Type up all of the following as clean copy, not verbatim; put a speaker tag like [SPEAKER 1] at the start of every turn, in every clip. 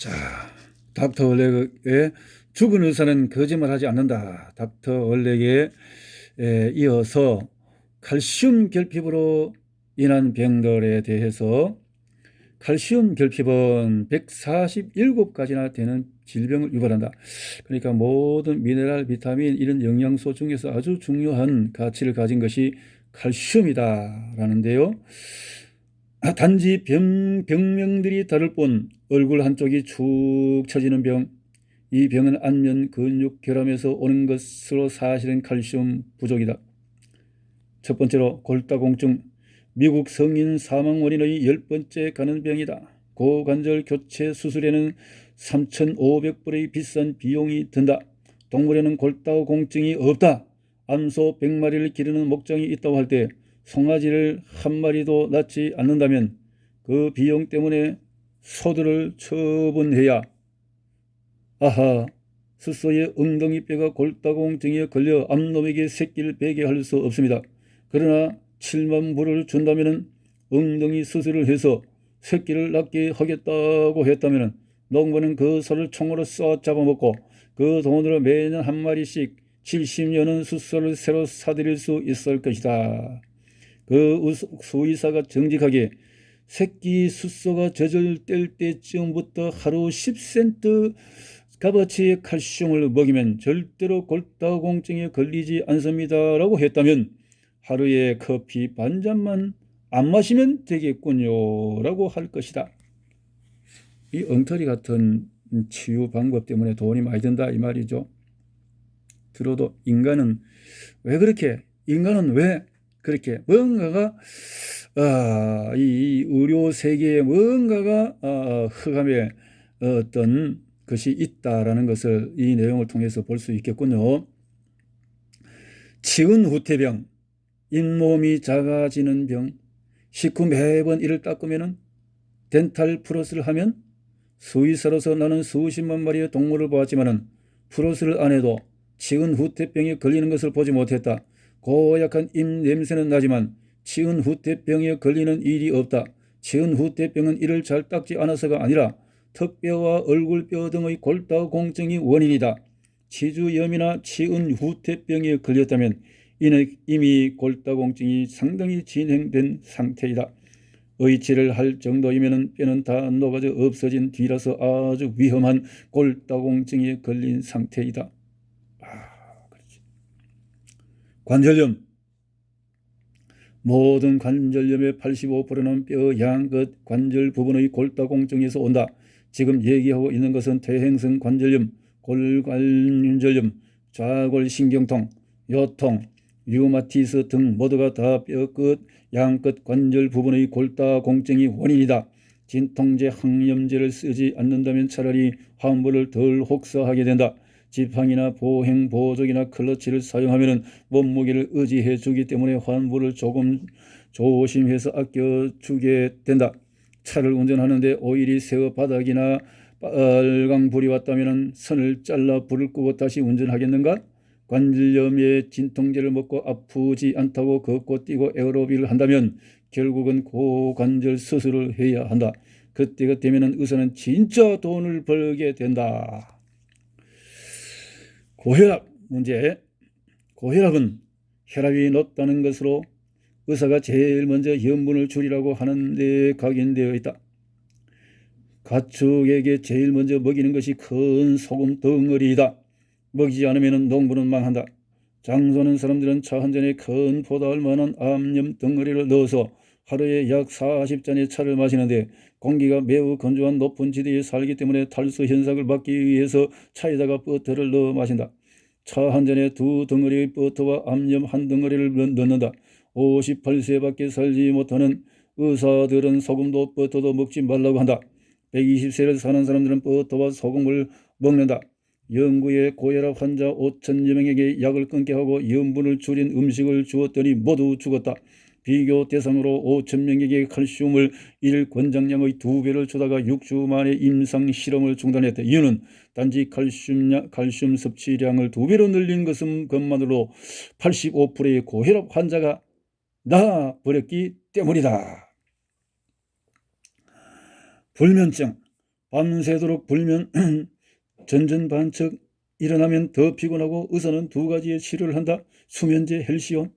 [SPEAKER 1] 자, 닥터 얼렉의 죽은 의사는 거짓말하지 않는다. 닥터 얼렉에 이어서 칼슘 결핍으로 인한 병들에 대해서 칼슘 결핍은 147가지나 되는 질병을 유발한다. 그러니까 모든 미네랄, 비타민 이런 영양소 중에서 아주 중요한 가치를 가진 것이 칼슘이다라는데요. 단지 병명들이 다를 뿐 얼굴 한쪽이 축 처지는 병, 이 병은 안면 근육 결함에서 오는 것으로 사실은 칼슘 부족이다. 첫 번째로 골다공증, 미국 성인 사망 원인의 10번째 간암병이다. 고관절 교체 수술에는 3,500불의 비싼 비용이 든다. 동물에는 골다공증이 없다. 암소 100마리를 기르는 목장이 있다고 할 때 송아지를 한 마리도 낳지 않는다면 그 비용 때문에 소들을 처분해야 아하, 스스로의 엉덩이뼈가 골다공증에 걸려 암놈에게 새끼를 베게 할 수 없습니다. 그러나 7만 불을 준다면 엉덩이 수술을 해서 새끼를 낳게 하겠다고 했다면 농부는 그 소를 총으로 쏴 잡아먹고 그 돈으로 매년 한 마리씩 70년은 숫소를 새로 사들일 수 있을 것이다. 그 수의사가 정직하게 새끼 숫소가 젖을 때쯤부터 하루 10센트 값어치의 칼슘을 먹이면 절대로 골다공증에 걸리지 않습니다라고 했다면 하루에 커피 반잔만 안 마시면 되겠군요 라고 할 것이다. 이 엉터리 같은 치유 방법 때문에 돈이 많이 든다 이 말이죠. 들어도 인간은 왜 그렇게 뭔가가 이 의료 세계에 뭔가가 흑암의 어떤 것이 있다라는 것을 이 내용을 통해서 볼 수 있겠군요. 치은 후퇴병, 잇몸이 작아지는 병, 식후 매번 이를 닦으면 덴탈 플러스를 하면 수의사로서 나는 수십만 마리의 동물을 보았지만 플러스를 안 해도 치은 후퇴병에 걸리는 것을 보지 못했다. 고약한 입 냄새는 나지만 치은 후퇴병에 걸리는 일이 없다. 치은 후퇴병은 이를 잘 닦지 않아서가 아니라 턱뼈와 얼굴뼈 등의 골다공증이 원인이다. 치주염이나 치은 후퇴병에 걸렸다면 이는 이미 골다공증이 상당히 진행된 상태이다. 의치를 할 정도이면 뼈는 다 녹아져 없어진 뒤라서 아주 위험한 골다공증에 걸린 상태이다. 그렇지. 관절염. 모든 관절염의 85%는 뼈 양끝 관절 부분의 골다공증에서 온다. 지금 얘기하고 있는 것은 퇴행성 관절염, 골관절염, 좌골신경통, 요통, 류마티스 등 모두가 다 뼈끝, 양끝 관절 부분의 골다공증이 원인이다. 진통제, 항염제를 쓰지 않는다면 차라리 환부를 덜 혹사하게 된다. 지팡이나 보행, 보조기나 클러치를 사용하면 몸무게를 의지해 주기 때문에 환부를 조금 조심해서 아껴주게 된다. 차를 운전하는데 오일이 새어 바닥이나 빨강불이 왔다면 선을 잘라 불을 끄고 다시 운전하겠는가? 관절염에 진통제를 먹고 아프지 않다고 걷고 뛰고 에어로빅을 한다면 결국은 고관절 수술을 해야 한다. 그때가 되면 의사는 진짜 돈을 벌게 된다. 고혈압 문제. 고혈압은 혈압이 높다는 것으로 의사가 제일 먼저 염분을 줄이라고 하는데 각인되어 있다. 가축에게 제일 먼저 먹이는 것이 큰 소금 덩어리이다. 먹이지 않으면 농부는 망한다. 장 서는 사람들은 차 한 잔에 큰 포다할 만한 암염 덩어리를 넣어서 하루에 약 40잔의 차를 마시는데 공기가 매우 건조한 높은 지대에 살기 때문에 탈수 현상을 막기 위해서 차에다가 버터를 넣어 마신다. 차 한 잔에 2덩어리의 버터와 암염 1덩어리를 넣는다. 58세밖에 살지 못하는 의사들은 소금도 버터도 먹지 말라고 한다. 120세를 사는 사람들은 버터와 소금을 먹는다. 영구에 고혈압 환자 5천여 명에게 약을 끊게 하고 염분을 줄인 음식을 주었더니 모두 죽었다. 비교 대상으로 5천 명에게 칼슘을 일 권장량의 2배를 주다가 6주 만에 임상 실험을 중단했다. 이유는 단지 칼슘 섭취량을 2배로 늘린 것만으로 85%의 고혈압 환자가 나아버렸기 때문이다. 불면증. 밤새도록 불면 전전반측, 일어나면 더 피곤하고 의사는 두 가지의 치료를 한다. 수면제 헬시온,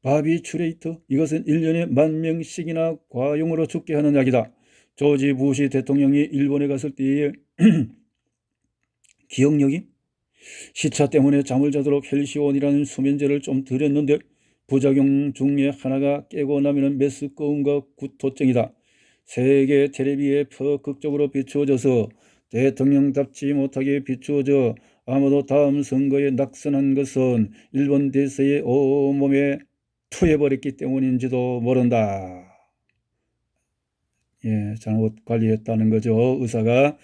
[SPEAKER 1] 바비추레이터. 이것은 1년에 10,000명씩이나 과용으로 죽게 하는 약이다. 조지 부시 대통령이 일본에 갔을 때의 기억력이 시차 때문에 잠을 자도록 헬시온이라는 수면제를 좀 드렸는데 부작용 중에 하나가 깨고 나면 메스꺼움과 구토증이다. 세계 텔레비에 적극적으로 비추어져서 대통령답지 못하게 비추어져 아마도 다음 선거에 낙선한 것은 일본 대세의 온몸에 투여버렸기 때문인지도 모른다. 예, 잘못 관리했다는 거죠. 의사가.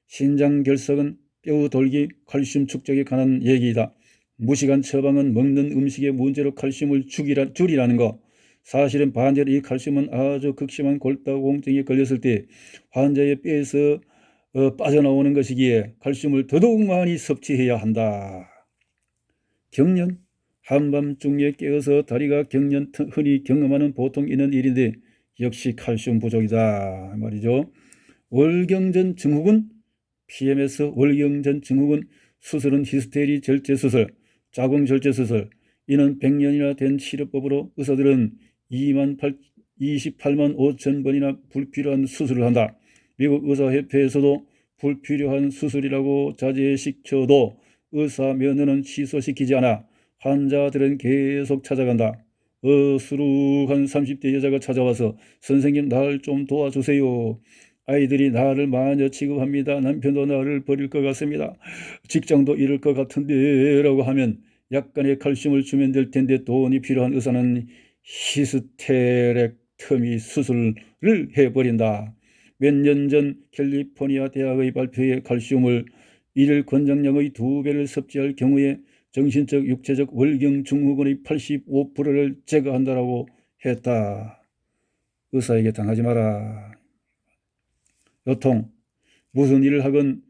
[SPEAKER 1] 신장결석은 뼈 돌기, 칼슘 축적에 관한 얘기이다. 무시간 처방은 먹는 음식의 문제로 칼슘을 줄이라는 거. 사실은 반대로 이 칼슘은 아주 극심한 골다공증에 걸렸을 때 환자의 뼈에서 빠져나오는 것이기에 칼슘을 더더욱 많이 섭취해야 한다. 경련, 한밤중에 깨어서 다리가 경련 흔히 경험하는 보통 있는 일인데 역시 칼슘 부족이다 말이죠. 월경전 증후군, PMS 월경전 증후군 수술은 히스테리 절제수술, 자궁절제수술. 이는 100년이나 된 치료법으로 의사들은 28만 5천 번이나 불필요한 수술을 한다. 미국 의사협회에서도 불필요한 수술이라고 자제시켜도 의사 면허는 취소시키지 않아 환자들은 계속 찾아간다. 수룩한 30대 여자가 찾아와서 선생님 날 좀 도와주세요. 아이들이 나를 마녀 취급합니다. 남편도 나를 버릴 것 같습니다. 직장도 잃을 것 같은데 라고 하면 약간의 칼슘을 주면 될 텐데 돈이 필요한 의사는 히스테렉터미 수술을 해버린다. 몇 년 전 캘리포니아 대학의 발표에 칼슘을 일일 권장량의 2배를 섭취할 경우에 정신적, 육체적 월경 증후군의 85%를 제거한다라고 했다. 의사에게 당하지 마라. 요통, 무슨 일을 하건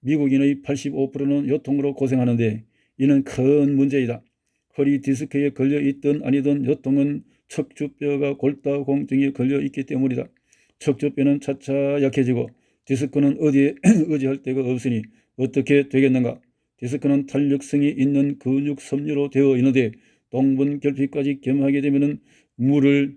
[SPEAKER 1] 미국인의 85%는 요통으로 고생하는데 이는 큰 문제이다. 허리 디스크에 걸려있든 아니든 요통은 척추뼈가 골다공증에 걸려있기 때문이다. 척추뼈는 차차 약해지고 디스크는 어디에 의지할 데가 없으니 어떻게 되겠는가. 디스크는 탄력성이 있는 근육 섬유로 되어 있는데 동분 결핍까지 겸하게 되면 물을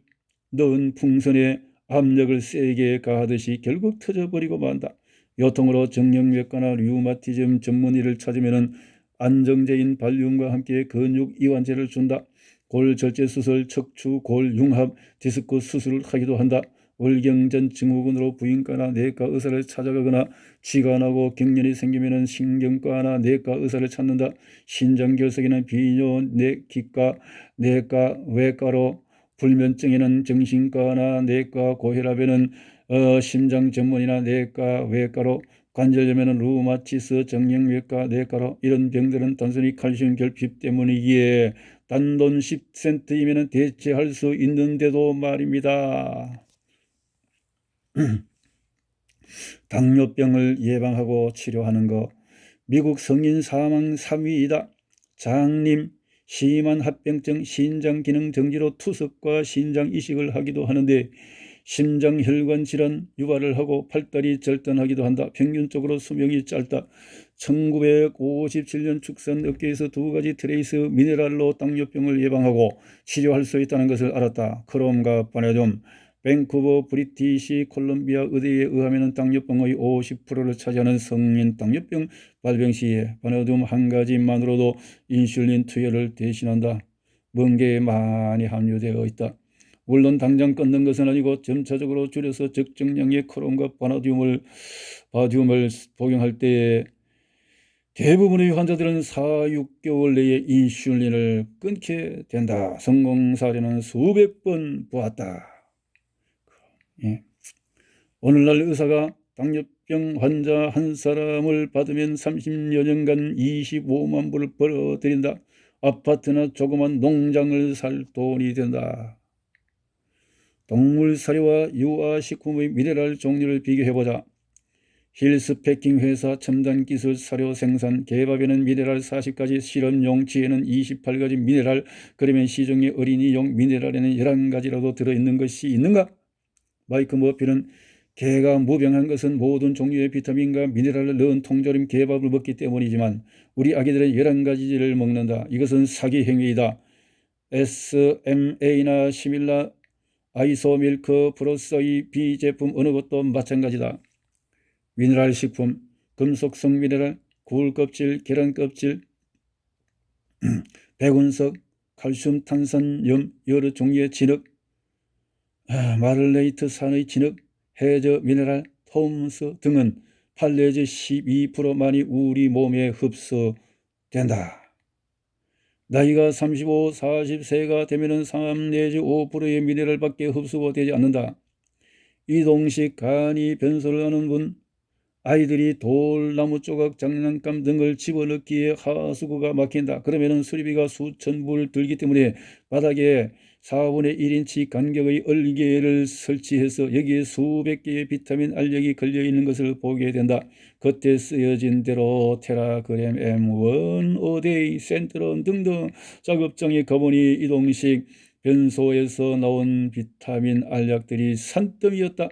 [SPEAKER 1] 넣은 풍선에 압력을 세게 가하듯이 결국 터져버리고 만다. 요통으로 정형외과나 류마티즘 전문의를 찾으면 안정제인 발륨과 함께 근육 이완제를 준다. 골절제수술, 척추, 골융합, 디스크 수술을 하기도 한다. 월경전 증후군으로 부인과나 내과 의사를 찾아가거나 쥐가 나고 경련이 생기면 신경과나 내과 의사를 찾는다. 신장결석에는 비뇨 기과, 내과, 외과로, 불면증에는 정신과나 내과, 고혈압에는 심장 전문이나 내과, 외과로, 관절염에는 루마티스, 정형외과, 내과로. 이런 병들은 단순히 칼슘 결핍 때문이기에 단돈 10센트이면 대체할 수 있는데도 말입니다. 당뇨병을 예방하고 치료하는 것. 미국 성인 사망 3위이다. 장님, 심한 합병증, 신장기능 정지로 투석과 신장 이식을 하기도 하는데 심장혈관 질환 유발을 하고 팔다리 절단하기도 한다. 평균적으로 수명이 짧다. 1957년 축산업계에서 2가지 트레이스 미네랄로 당뇨병을 예방하고 치료할 수 있다는 것을 알았다. 크롬과 바나듐. 밴쿠버 브리티시 콜롬비아 의대에 의하면 당뇨병의 50%를 차지하는 성인 당뇨병 발병 시에 바나듐 한 가지만으로도 인슐린 투여를 대신한다. 멍게에 많이 함유되어 있다. 물론 당장 끊는 것은 아니고 점차적으로 줄여서 적정량의 크롬과 바디움을 복용할 때에 대부분의 환자들은 4-6개월 내에 인슐린을 끊게 된다. 성공 사례는 수백 번 보았다. 예. 오늘날 의사가 당뇨병 환자 한 사람을 받으면 30여 년간 25만 불을 벌어들인다. 아파트나 조그만 농장을 살 돈이 된다. 동물 사료와 유아식품의 미네랄 종류를 비교해보자. 힐스패킹 회사 첨단기술 사료 생산, 개밥에는 미네랄 40가지, 실험용 쥐에는 28가지 미네랄. 그러면 시중의 어린이용 미네랄에는 11가지라도 들어있는 것이 있는가? 마이크 머피는 개가 무병한 것은 모든 종류의 비타민과 미네랄을 넣은 통조림 개밥을 먹기 때문이지만 우리 아기들은 11가지를 먹는다. 이것은 사기 행위이다. SMA나 시밀라 아이소밀크 플러스의 비제품 어느 것도 마찬가지다. 미네랄 식품, 금속성 미네랄, 굴 껍질, 계란 껍질, 백운석, 칼슘, 탄산, 염, 여러 종류의 진흙, 마를레이트 산의 진흙, 해저 미네랄, 톰스 등은 8 내지 12%만이 우리 몸에 흡수된다. 나이가 35, 40세가 되면 3 내지 5%의 미네랄밖에 흡수가 되지 않는다. 이동식 간이 변소를 하는 분, 아이들이 돌, 나무 조각, 장난감 등을 집어넣기에 하수구가 막힌다. 그러면 수리비가 수천 불 들기 때문에 바닥에 4분의 1인치 간격의 얼개를 설치해서 여기에 수백 개의 비타민 알력이 걸려있는 것을 보게 된다. 겉에 쓰여진 대로 테라그램 M1, 어데이, 센트론 등등 작업장에 가보니 이동식 변소에서 나온 비타민 알약들이 산더미였다.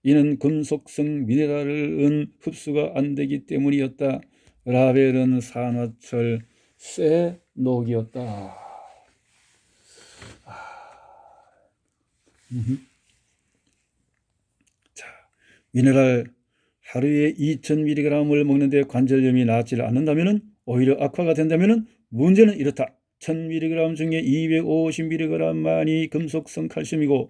[SPEAKER 1] 이는 금속성 미네랄은 흡수가 안 되기 때문이었다. 라벨은 산화철 쇠녹이었다. 자, 미네랄 하루에 2000mg을 먹는데 관절염이 낫지 않는다면 오히려 악화가 된다면 문제는 이렇다. 1000mg 중에 250mg만이 금속성 칼슘이고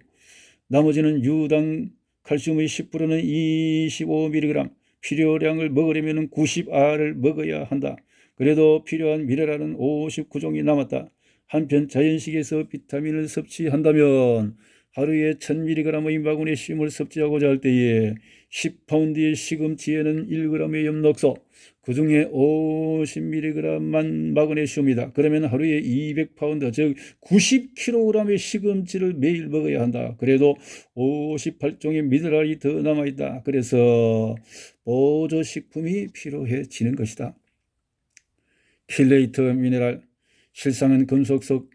[SPEAKER 1] 나머지는 유당 칼슘의 10%는 25mg, 필요량을 먹으려면 90R을 먹어야 한다. 그래도 필요한 미네랄은 59종이 남았다. 한편 자연식에서 비타민을 섭취한다면 하루에 1000mg의 마그네슘을 섭취하고자 할 때에 10파운드의 시금치에는 1g의 엽록소, 그 중에 50mg만 마그네슘이다. 그러면 하루에 200파운드, 즉 90kg의 시금치를 매일 먹어야 한다. 그래도 58종의 미네랄이 더 남아있다. 그래서 보조식품이 필요해지는 것이다. 킬레이트 미네랄, 실상은 금속성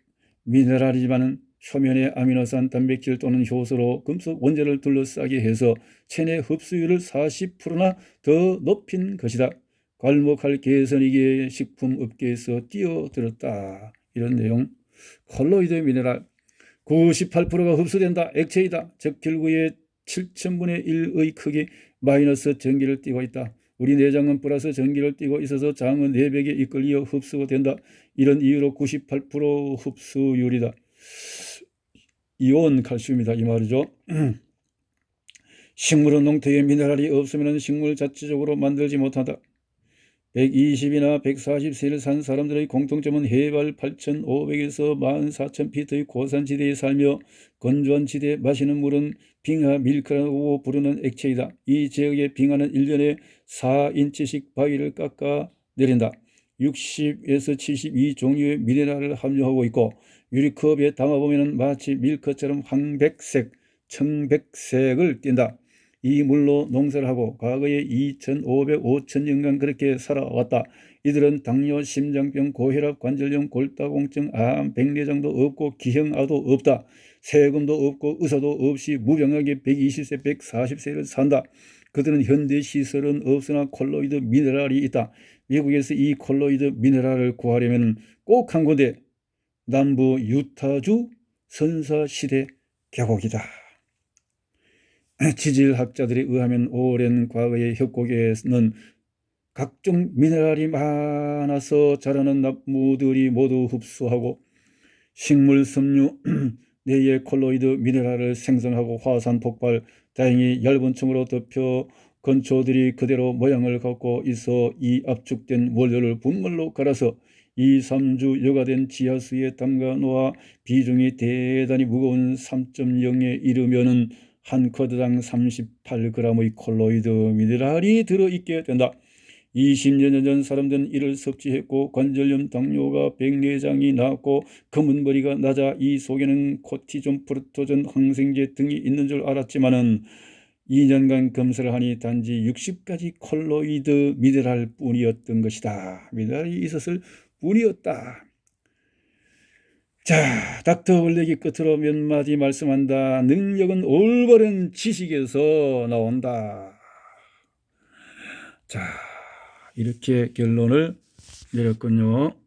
[SPEAKER 1] 미네랄이지만 표면의 아미노산, 단백질 또는 효소로 금속 원자를 둘러싸게 해서 체내 흡수율을 40%나 더 높인 것이다. 괄목할 개선이기에 식품업계에서 뛰어들었다. 이런 내용. 콜로이드 미네랄 98%가 흡수된다. 액체이다. 즉 결국에 7000분의 1의 크기 마이너스 전기를 띠고 있다. 우리 내장은 플러스 전기를 띠고 있어서 장은 내벽에 이끌려 흡수가 된다. 이런 이유로 98% 흡수율이다. 이온 칼슘이다 이 말이죠. 식물은 농토에 미네랄이 없으면 식물 자체적으로 만들지 못한다. 120이나 140세를 산 사람들의 공통점은 해발 8,500에서 14,000피트의 고산지대에 살며 건조한 지대에 마시는 물은 빙하 밀크라고 부르는 액체이다. 이 지역의 빙하는 1년에 4인치씩 바위를 깎아 내린다. 60에서 72종류의 미네랄을 함유하고 있고 유리컵에 담아보면 마치 밀크처럼 황백색, 청백색을 띈다. 이 물로 농사를 하고 과거에 2,500, 5,000년간 그렇게 살아왔다. 이들은 당뇨, 심장병, 고혈압, 관절염, 골다공증, 암, 백내장도 없고 기형아도 없다. 세금도 없고 의사도 없이 무병하게 120세, 140세를 산다. 그들은 현대 시설은 없으나 콜로이드 미네랄이 있다. 미국에서 이 콜로이드 미네랄을 구하려면 꼭 한 군데, 남부 유타주 선사시대 계곡이다. 지질학자들에 의하면 오랜 과거의 협곡에는 각종 미네랄이 많아서 자라는 나무들이 모두 흡수하고 식물 섬유 내의 콜로이드 미네랄을 생성하고 화산 폭발, 다행히 얇은 층으로 덮여 건초들이 그대로 모양을 갖고 있어 이 압축된 원료를 분말로 갈아서 2, 3주 여과된 지하수에 담가 놓아 비중이 대단히 무거운 3.0에 이르면은 한 쿼드당 38g의 콜로이드 미네랄이 들어있게 된다. 20여 년 전 사람들은 이를 섭취했고 관절염, 당뇨가, 백내장이 나았고 검은 머리가 낮아 이 속에는 코티존, 프루토존, 항생제 등이 있는 줄 알았지만은 2년간 검사를 하니 단지 60가지 콜로이드 미네랄 뿐이었던 것이다. 미네랄이 있었을 뿐이었다. 자, 닥터 월렉이 끝으로 몇 마디 말씀한다. 능력은 올바른 지식에서 나온다. 자, 이렇게 결론을 내렸군요.